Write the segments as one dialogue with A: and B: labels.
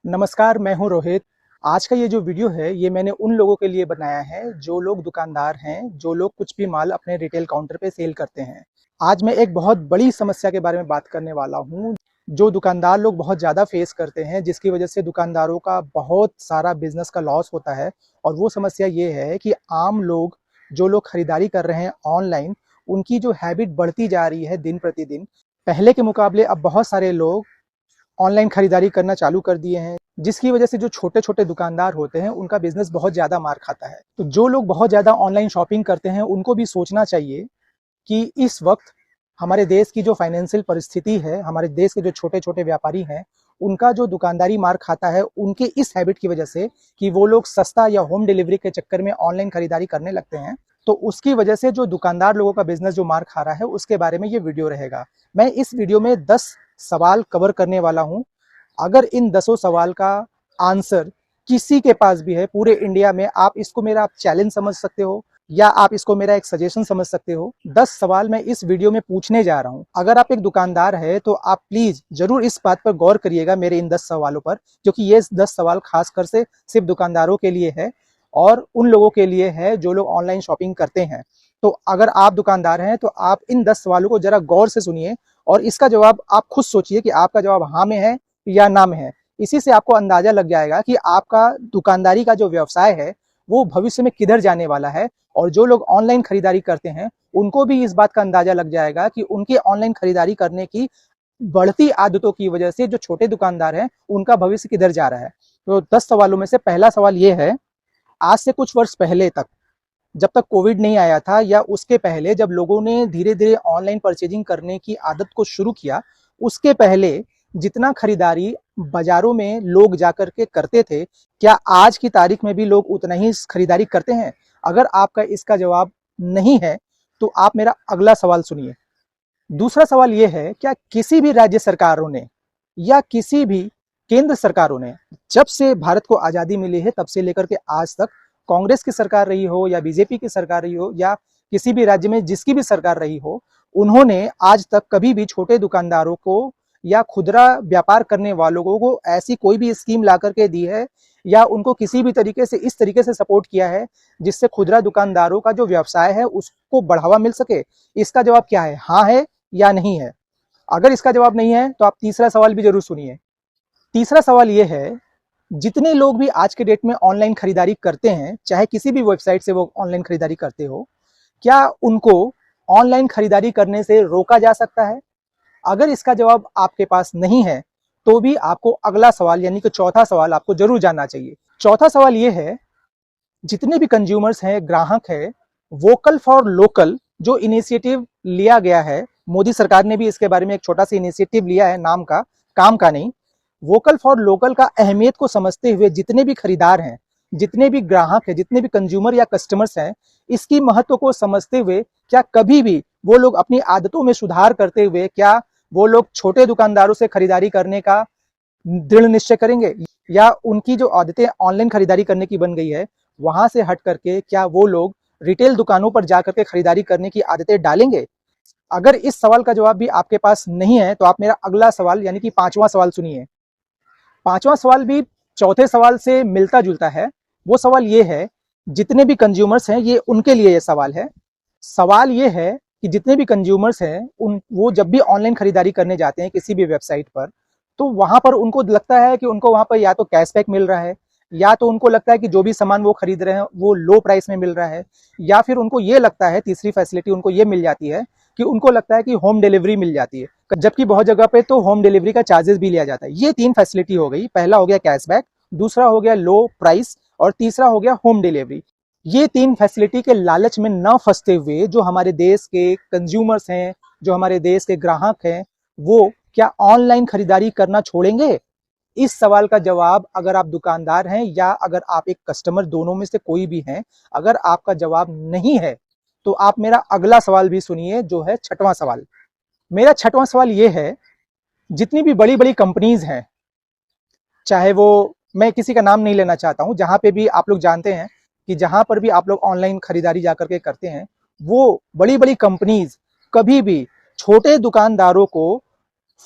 A: नमस्कार, मैं हूं रोहित। आज का ये जो वीडियो है, ये मैंने उन लोगों के लिए बनाया है जो लोग दुकानदार हैं, जो लोग कुछ भी माल अपने रिटेल काउंटर पे सेल करते हैं। आज मैं एक बहुत बड़ी समस्या के बारे में बात करने वाला हूं, जो दुकानदार लोग बहुत ज़्यादा फेस करते हैं, जिसकी वजह से दुकानदारों का बहुत सारा बिजनेस का लॉस होता है। और वो समस्या ये है कि आम लोग, जो लोग खरीदारी कर रहे हैं ऑनलाइन, उनकी जो हैबिट बढ़ती जा रही है दिन प्रतिदिन। पहले के मुकाबले अब बहुत सारे लोग ऑनलाइन खरीदारी करना चालू कर दिए हैं, जिसकी वजह से जो छोटे-छोटे दुकानदार होते हैं, उनका बिज़नेस बहुत ज़्यादा मार खाता है। तो जो लोग बहुत ज़्यादा ऑनलाइन शॉपिंग करते हैं, उनको भी सोचना चाहिए कि इस वक़्त हमारे देश की जो फाइनेंशियल परिस्थिति है, हमारे देश के जो छोटे-छोटे व्यापारी हैं, उनका जो दुकानदारी मार खाता है, उनके इस हैबिट की वजह से कि वो लोग सस्ता या होम डिलीवरी के चक्कर में ऑनलाइन खरीदारी करने लगते हैं। तो उसकी वजह से जो दुकानदार लोगों का बिज़नेस जो मार खा रहा है, उसके बारे में ये वीडियो रहेगा। मैं इस वीडियो में 10 सवाल कवर करने वाला हूँ। अगर इन 10 सवाल का आंसर किसी के पास भी है पूरे इंडिया में, आप इसको मेरा आप चैलेंज समझ सकते हो या आप इसको मेरा एक सजेशन समझ सकते हो। 10 सवाल मैं इस वीडियो में पूछने जा रहा हूं। अगर आप एक दुकानदार है तो आप प्लीज जरूर इस बात पर गौर करिएगा मेरे इन 10 सवालों पर, क्योंकि ये 10 सवाल खासकर से सिर्फ दुकानदारों के लिए है और उन लोगों के लिए है जो लोग ऑनलाइन शॉपिंग करते हैं। तो अगर आप दुकानदार हैं तो आप इन 10 सवालों को जरा गौर से सुनिए और इसका जवाब आप खुद सोचिए कि आपका जवाब हाँ में है या ना में है। इसी से आपको अंदाजा लग जाएगा कि आपका दुकानदारी का जो व्यवसाय है वो भविष्य में किधर जाने वाला है। और जो लोग ऑनलाइन खरीदारी करते हैं उनको भी इस बात का अंदाजा लग जाएगा कि उनके ऑनलाइन खरीदारी करने की बढ़ती आदतों की वजह से जो छोटे दुकानदार हैं उनका भविष्य किधर जा रहा है। तो 10 सवालों में से पहला सवाल ये है, आज से कुछ वर्ष पहले तक, जब तक कोविड नहीं आया था या उसके पहले जब लोगों ने धीरे धीरे ऑनलाइन परचेजिंग करने की आदत को शुरू किया, उसके पहले जितना खरीदारी बाजारों में लोग जाकर के करते थे, क्या आज की तारीख में भी लोग उतना ही खरीदारी करते हैं? अगर आपका इसका जवाब नहीं है तो आप मेरा अगला सवाल सुनिए। दूसरा सवाल यह है, क्या किसी भी राज्य सरकारों ने या किसी भी केंद्र सरकारों ने, जब से भारत को आजादी मिली है तब से लेकर के आज तक, कांग्रेस की सरकार रही हो या बीजेपी की सरकार रही हो या किसी भी राज्य में जिसकी भी सरकार रही हो, उन्होंने आज तक कभी भी छोटे दुकानदारों को या खुदरा व्यापार करने वालों को ऐसी कोई भी स्कीम ला करके दी है या उनको किसी भी तरीके से इस तरीके से सपोर्ट किया है जिससे खुदरा दुकानदारों का जो व्यवसाय है उसको बढ़ावा मिल सके? इसका जवाब क्या है, हाँ है या नहीं है? अगर इसका जवाब नहीं है तो आप तीसरा सवाल भी जरूर सुनिए। तीसरा सवाल यह है, जितने लोग भी आज के डेट में ऑनलाइन खरीदारी करते हैं, चाहे किसी भी वेबसाइट से वो ऑनलाइन खरीदारी करते हो, क्या उनको ऑनलाइन खरीदारी करने से रोका जा सकता है? अगर इसका जवाब आपके पास नहीं है तो भी आपको अगला सवाल यानी कि चौथा सवाल आपको जरूर जानना चाहिए। चौथा सवाल यह है, जितने भी कंज्यूमर्स हैं, ग्राहक है, वोकल फॉर लोकल जो इनिशिएटिव लिया गया है, मोदी सरकार ने भी इसके बारे में एक छोटा सा इनिशिएटिव लिया है, नाम का, काम का नहीं। वोकल फॉर लोकल का अहमियत को समझते हुए जितने भी खरीदार हैं, जितने भी ग्राहक हैं, जितने भी कंज्यूमर या कस्टमर्स हैं, इसकी महत्व को समझते हुए क्या कभी भी वो लोग अपनी आदतों में सुधार करते हुए क्या वो लोग छोटे दुकानदारों से खरीदारी करने का दृढ़ निश्चय करेंगे, या उनकी जो आदतें ऑनलाइन खरीदारी करने की बन गई है वहां से हट करके क्या वो लोग रिटेल दुकानों पर जाकर के खरीदारी करने की आदतें डालेंगे? अगर इस सवाल का जवाब भी आपके पास नहीं है तो आप मेरा अगला सवाल यानी कि पांचवा सवाल सुनिए। पांचवा सवाल भी चौथे सवाल से मिलता जुलता है। वो सवाल ये है, जितने भी कंज्यूमर्स हैं, ये उनके लिए ये सवाल है। सवाल ये है कि जितने भी कंज्यूमर्स हैं उन वो जब भी ऑनलाइन खरीदारी करने जाते हैं किसी भी वेबसाइट पर, तो वहां पर उनको लगता है कि उनको वहां पर या तो कैशबैक मिल रहा है, या तो उनको लगता है कि जो भी सामान वो खरीद रहे हैं वो लो प्राइस में मिल रहा है, या फिर उनको ये लगता है, तीसरी फैसिलिटी उनको ये मिल जाती है कि उनको लगता है कि होम डिलीवरी मिल जाती है, जबकि बहुत जगह पे तो होम डिलीवरी का चार्जेस भी लिया जाता है। ये 3 फैसिलिटी हो गई। पहला हो गया कैशबैक, दूसरा हो गया लो प्राइस और तीसरा हो गया होम डिलीवरी। ये 3 फैसिलिटी के लालच में न फंसते हुए जो हमारे देश के कंज्यूमर्स हैं, जो हमारे देश के ग्राहक हैं, वो क्या ऑनलाइन खरीदारी करना छोड़ेंगे? इस सवाल का जवाब, अगर आप दुकानदार हैं या अगर आप एक कस्टमर, दोनों में से कोई भी हैं, अगर आपका जवाब नहीं है तो आप मेरा अगला सवाल भी सुनिए, जो है छठवां सवाल। मेरा छठवां सवाल ये है, जितनी भी बड़ी बड़ी कंपनीज हैं, चाहे वो, मैं किसी का नाम नहीं लेना चाहता हूं, जहां पे भी आप लोग जानते हैं कि जहां पर भी आप लोग ऑनलाइन खरीदारी जाकर के करते हैं, वो बड़ी बड़ी कंपनीज कभी भी छोटे दुकानदारों को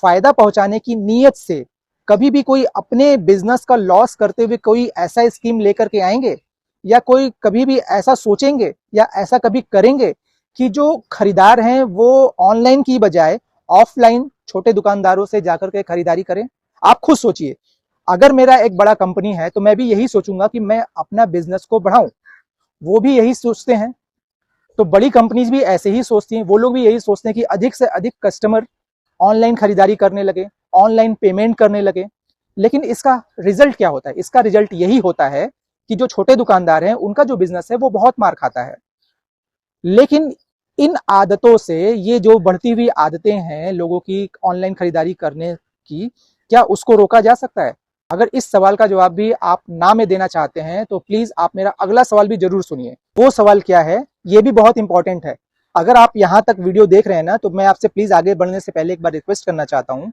A: फायदा पहुंचाने की नीयत से कभी भी कोई अपने बिजनेस का लॉस करते हुए कोई ऐसा स्कीम लेकर के आएंगे, या कोई कभी भी ऐसा सोचेंगे या ऐसा कभी करेंगे कि जो खरीदार हैं वो ऑनलाइन की बजाय ऑफलाइन छोटे दुकानदारों से जाकर के खरीदारी करें? आप खुद सोचिए। अगर मेरा एक बड़ा कंपनी है तो मैं भी यही सोचूंगा कि मैं अपना बिजनेस को बढ़ाऊं। वो भी यही सोचते हैं। तो बड़ी कंपनीज भी ऐसे ही सोचती हैं। वो लोग भी यही सोचते हैं कि अधिक से अधिक कस्टमर ऑनलाइन खरीदारी करने लगे, ऑनलाइन पेमेंट करने लगे। लेकिन इसका रिजल्ट क्या होता है? इसका रिजल्ट यही होता है कि जो छोटे दुकानदार हैं उनका जो बिजनेस है वो बहुत मार खाता है। लेकिन इन आदतों से, ये जो बढ़ती हुई आदतें हैं लोगों की ऑनलाइन खरीदारी करने की, क्या उसको रोका जा सकता है? अगर इस सवाल का जवाब भी आप ना में देना चाहते हैं तो प्लीज आप मेरा अगला सवाल भी जरूर सुनिए। वो सवाल क्या है, ये भी बहुत इंपॉर्टेंट है। अगर आप यहां तक वीडियो देख रहे हैं ना, तो मैं आपसे प्लीज आगे बढ़ने से पहले एक बार रिक्वेस्ट करना चाहता हूं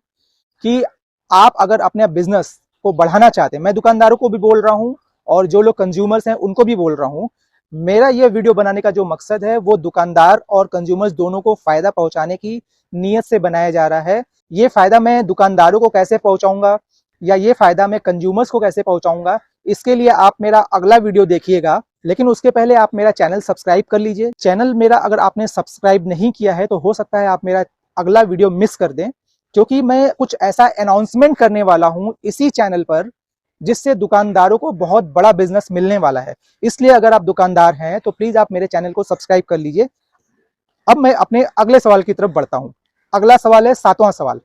A: कि आप अगर अपने बिजनेस को बढ़ाना चाहते हैं, मैं दुकानदारों को भी बोल रहा हूं और जो लोग कंज्यूमर्स हैं उनको भी बोल रहा हूं, मेरा ये वीडियो बनाने का जो मकसद है वो दुकानदार और कंज्यूमर्स दोनों को फायदा पहुंचाने की नीयत से बनाया जा रहा है। ये फायदा मैं दुकानदारों को कैसे पहुंचाऊंगा या ये फायदा मैं कंज्यूमर्स को कैसे पहुंचाऊंगा, इसके लिए आप मेरा अगला वीडियो देखिएगा। लेकिन उसके पहले आप मेरा चैनल सब्सक्राइब कर लीजिए। चैनल मेरा अगर आपने सब्सक्राइब नहीं किया है तो हो सकता है आप मेरा अगला वीडियो मिस कर दें, क्योंकि मैं कुछ ऐसा अनाउंसमेंट करने वाला हूं इसी चैनल पर जिससे दुकानदारों को बहुत बड़ा बिजनेस मिलने वाला है। इसलिए अगर आप दुकानदार हैं तो प्लीज आप मेरे चैनल को सब्सक्राइब कर लीजिए। अब मैं अपने अगले सवाल की तरफ बढ़ता हूं। अगला सवाल है सातवां सवाल।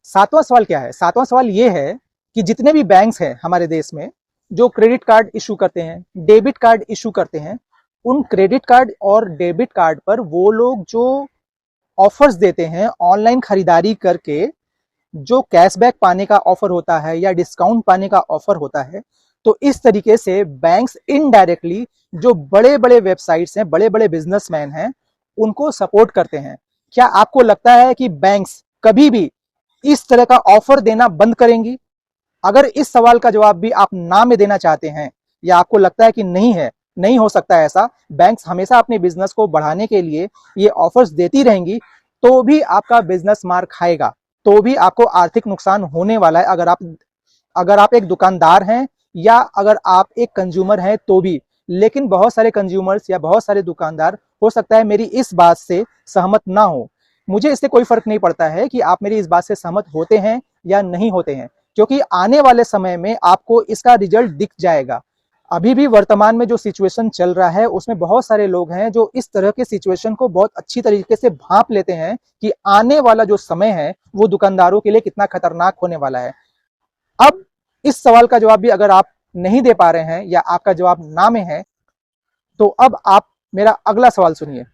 A: सातवां सवाल क्या है? सातवां सवाल ये है कि जितने भी बैंक्स हैं हमारे देश में जो क्रेडिट कार्ड इशू करते हैं, डेबिट कार्ड इशू करते हैं, उन क्रेडिट कार्ड और डेबिट कार्ड पर वो लोग जो ऑफर्स देते हैं ऑनलाइन खरीदारी करके, जो कैशबैक पाने का ऑफर होता है या डिस्काउंट पाने का ऑफर होता है, तो इस तरीके से बैंक्स इनडायरेक्टली जो बड़े बड़े वेबसाइट्स हैं, बड़े बड़े बिजनेसमैन हैं, उनको सपोर्ट करते हैं। क्या आपको लगता है कि बैंक्स कभी भी इस तरह का ऑफर देना बंद करेंगी? अगर इस सवाल का जवाब भी आप ना में देना चाहते हैं या आपको लगता है कि नहीं है, नहीं हो सकता है ऐसा, बैंक्स हमेशा अपने बिजनेस को बढ़ाने के लिए ये ऑफर्स देती रहेंगी, तो भी आपका बिजनेस मार खाएगा, तो भी आपको आर्थिक नुकसान होने वाला है। अगर आप एक दुकानदार हैं या अगर आप एक कंज्यूमर हैं तो भी। लेकिन बहुत सारे कंज्यूमर्स या बहुत सारे दुकानदार हो सकता है मेरी इस बात से सहमत ना हो। मुझे इससे कोई फर्क नहीं पड़ता है कि आप मेरी इस बात से सहमत होते हैं या नहीं होते हैं, क्योंकि आने वाले समय में आपको इसका रिजल्ट दिख जाएगा। अभी भी वर्तमान में जो सिचुएशन चल रहा है उसमें बहुत सारे लोग हैं जो इस तरह के सिचुएशन को बहुत अच्छी तरीके से भांप लेते हैं कि आने वाला जो समय है वो दुकानदारों के लिए कितना खतरनाक होने वाला है। अब इस सवाल का जवाब भी अगर आप नहीं दे पा रहे हैं या आपका जवाब ना में है, तो अब आप मेरा अगला सवाल सुनिए।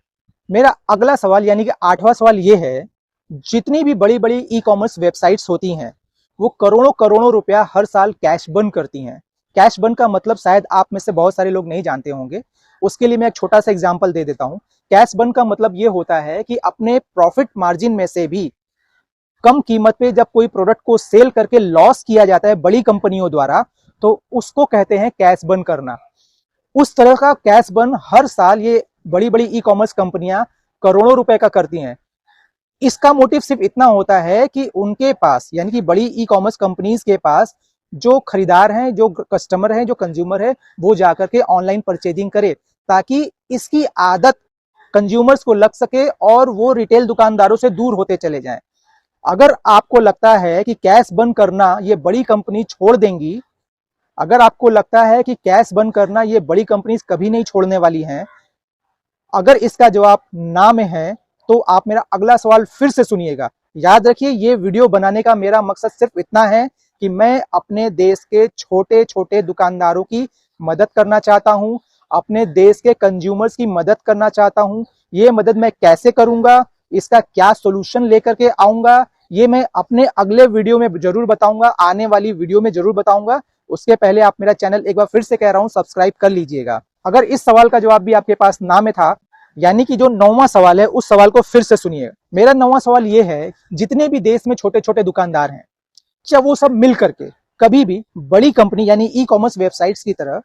A: मेरा अगला सवाल यानी कि आठवां सवाल ये है, जितनी भी बड़ी बड़ी ई कॉमर्स वेबसाइट्स होती हैं वो करोड़ों करोड़ों रुपया हर साल कैश बर्न करती हैं। कैश बर्न का मतलब शायद आप में से बहुत सारे लोग नहीं जानते होंगे। उसके लिए मैं एक छोटा सा एग्जांपल दे देता हूं। कैश बर्न का मतलब ये होता है कि अपने प्रॉफिट मार्जिन में से भी कम कीमत पे जब कोई प्रोडक्ट को सेल करके लॉस किया जाता है बड़ी कंपनियों द्वारा, तो उसको कहते हैं कैश बर्न करना। उस तरह का कैश बर्न हर साल ये बड़ी बड़ी ई कॉमर्स कंपनियां करोड़ों रुपए का करती हैं। इसका मोटिव सिर्फ इतना होता है कि उनके पास, यानी कि बड़ी ई कॉमर्स कंपनीज के पास जो खरीदार हैं, जो कस्टमर हैं, जो कंज्यूमर है, वो जाकर के ऑनलाइन परचेजिंग करे, ताकि इसकी आदत कंज्यूमर्स को लग सके और वो रिटेल दुकानदारों से दूर होते चले जाएं। अगर आपको लगता है कि कैश बंद करना ये बड़ी कंपनी छोड़ देंगी, अगर आपको लगता है कि कैश बंद करना ये बड़ी कंपनीज कभी नहीं छोड़ने वाली हैं, अगर इसका जवाब ना में है तो आप मेरा अगला सवाल फिर से सुनिएगा। याद रखिए, ये वीडियो बनाने का मेरा मकसद सिर्फ इतना है कि मैं अपने देश के छोटे छोटे दुकानदारों की मदद करना चाहता हूं, अपने देश के कंज्यूमर्स की मदद करना चाहता हूं। ये मदद मैं कैसे करूंगा, इसका क्या सोल्यूशन लेकर के आऊंगा, ये मैं अपने अगले वीडियो में जरूर बताऊंगा, आने वाली वीडियो में जरूर बताऊंगा। उसके पहले आप मेरा चैनल एक बार फिर से कह रहा हूं सब्सक्राइब कर लीजिएगा। अगर इस सवाल का जवाब भी आपके पास ना में था, यानी कि जो 9वां सवाल है, उस सवाल को फिर से सुनिए। मेरा 9वां सवाल ये है, जितने भी देश में छोटे छोटे दुकानदार हैं, क्या वो सब मिल करके कभी भी बड़ी कंपनी यानी ई कॉमर्स वेबसाइट्स की तरह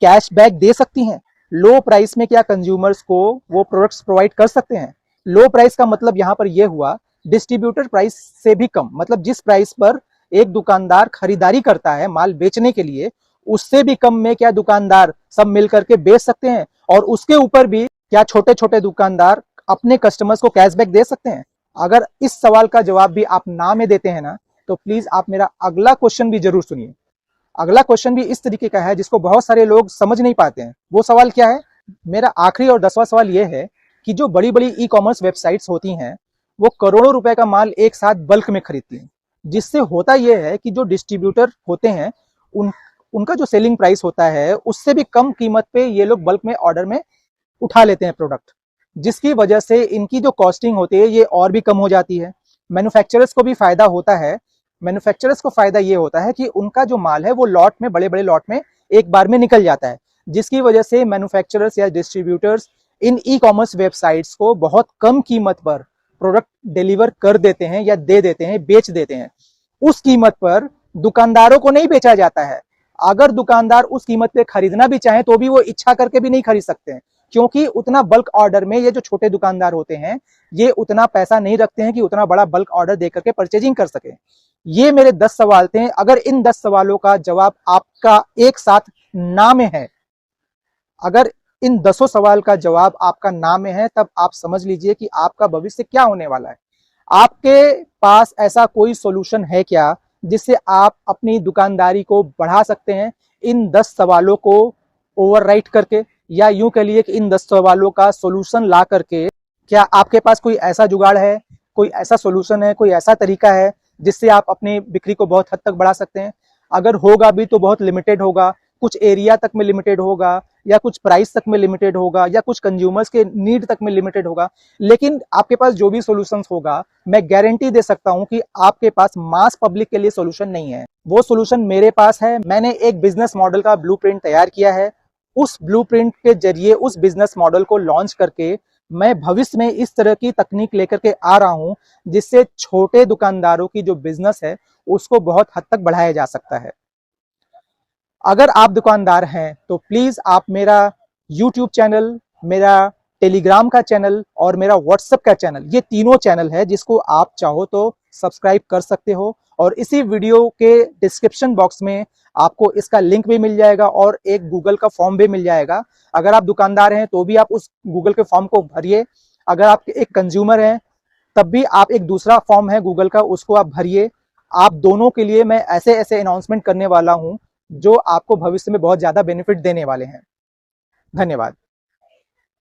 A: कैशबैक दे सकती हैं? लो प्राइस में क्या कंज्यूमर्स को वो प्रोडक्ट्स प्रोवाइड कर सकते हैं? लो प्राइस का मतलब यहां पर यह हुआ डिस्ट्रीब्यूटर प्राइस से भी कम, मतलब जिस प्राइस पर एक दुकानदार खरीदारी करता है माल बेचने के लिए, उससे भी कम में क्या दुकानदार सब मिलकर के बेच सकते हैं? और उसके ऊपर भी क्या छोटे छोटे दुकानदार अपने कस्टमर्स को कैशबैक दे सकते हैं? अगर इस सवाल का जवाब भी आप ना में देते हैं ना, तो प्लीज आप मेरा अगला क्वेश्चन भी जरूर सुनिए। अगला क्वेश्चन भी इस तरीके का है जिसको बहुत सारे लोग समझ नहीं पाते हैं। वो सवाल क्या है? मेरा आखिरी और 10वां सवाल यह है कि जो बड़ी बड़ी ई कॉमर्स वेबसाइट्स होती हैं, वो करोड़ों रुपए का माल एक साथ बल्क में खरीदती हैं, जिससे होता यह है कि जो डिस्ट्रीब्यूटर होते हैं उनका जो सेलिंग प्राइस होता है उससे भी कम कीमत पे ये लोग बल्क में ऑर्डर में उठा लेते हैं प्रोडक्ट, जिसकी वजह से इनकी जो कॉस्टिंग होती है ये और भी कम हो जाती है। मैन्युफैक्चरर्स को भी फायदा होता है। मैन्युफैक्चरर्स को फायदा ये होता है कि उनका जो माल है वो लॉट में, बड़े बड़े लॉट में एक बार में निकल जाता है, जिसकी वजह से मैन्युफैक्चरर्स या डिस्ट्रीब्यूटर्स इन ई कॉमर्स वेबसाइट्स को बहुत कम कीमत पर प्रोडक्ट डिलीवर कर देते हैं या दे देते हैं, बेच देते हैं। उस कीमत पर दुकानदारों को नहीं बेचा जाता है। अगर दुकानदार उस कीमत पे खरीदना भी चाहे तो भी वो इच्छा करके भी नहीं खरीद सकते हैं, क्योंकि उतना बल्क ऑर्डर में ये जो छोटे दुकानदार होते हैं ये उतना पैसा नहीं रखते हैं कि उतना बड़ा बल्क ऑर्डर देकर के परचेजिंग कर सके। ये मेरे 10 सवाल थे। अगर इन 10 सवालों का जवाब आपका एक साथ ना में है, अगर इन 10 सवाल का जवाब आपका ना में है, तब आप समझ लीजिए कि आपका भविष्य क्या होने वाला है। आपके पास ऐसा कोई सॉल्यूशन है क्या जिससे आप अपनी दुकानदारी को बढ़ा सकते हैं इन 10 सवालों को ओवरराइट करके, या यूं कह लिए कि इन 10 सवालों का सॉल्यूशन ला करके? क्या आपके पास कोई ऐसा जुगाड़ है, कोई ऐसा सॉल्यूशन है, कोई ऐसा तरीका है जिससे आप अपनी बिक्री को बहुत हद तक बढ़ा सकते हैं? अगर होगा भी तो बहुत लिमिटेड होगा, कुछ एरिया तक में लिमिटेड होगा, या कुछ प्राइस तक में लिमिटेड होगा, या कुछ कंज्यूमर्स के नीड तक में लिमिटेड होगा। लेकिन आपके पास जो भी सॉल्यूशंस होगा, मैं गारंटी दे सकता हूं कि आपके पास मास पब्लिक के लिए सॉल्यूशन नहीं है। वो सॉल्यूशन मेरे पास है। मैंने एक बिजनेस मॉडल का ब्लूप्रिंट तैयार किया है। उस ब्लूप्रिंट के जरिए उस बिजनेस मॉडल को लॉन्च करके मैं भविष्य में इस तरह की तकनीक लेकर के आ रहा हूं, जिससे छोटे दुकानदारों की जो बिजनेस है उसको बहुत हद तक बढ़ाया जा सकता है। अगर आप दुकानदार हैं तो प्लीज आप मेरा YouTube चैनल, मेरा टेलीग्राम का चैनल और मेरा व्हाट्सएप का चैनल, ये तीनों चैनल है जिसको आप चाहो तो सब्सक्राइब कर सकते हो। और इसी वीडियो के डिस्क्रिप्शन बॉक्स में आपको इसका लिंक भी मिल जाएगा और एक गूगल का फॉर्म भी मिल जाएगा। अगर आप दुकानदार हैं तो भी आप उस गूगल के फॉर्म को भरिए। अगर आप एक कंज्यूमर हैं तब भी आप एक दूसरा फॉर्म है गूगल का, उसको आप भरिए। आप दोनों के लिए मैं ऐसे ऐसे अनाउंसमेंट करने वाला हूं जो आपको भविष्य में बहुत ज्यादा बेनिफिट देने वाले हैं। धन्यवाद।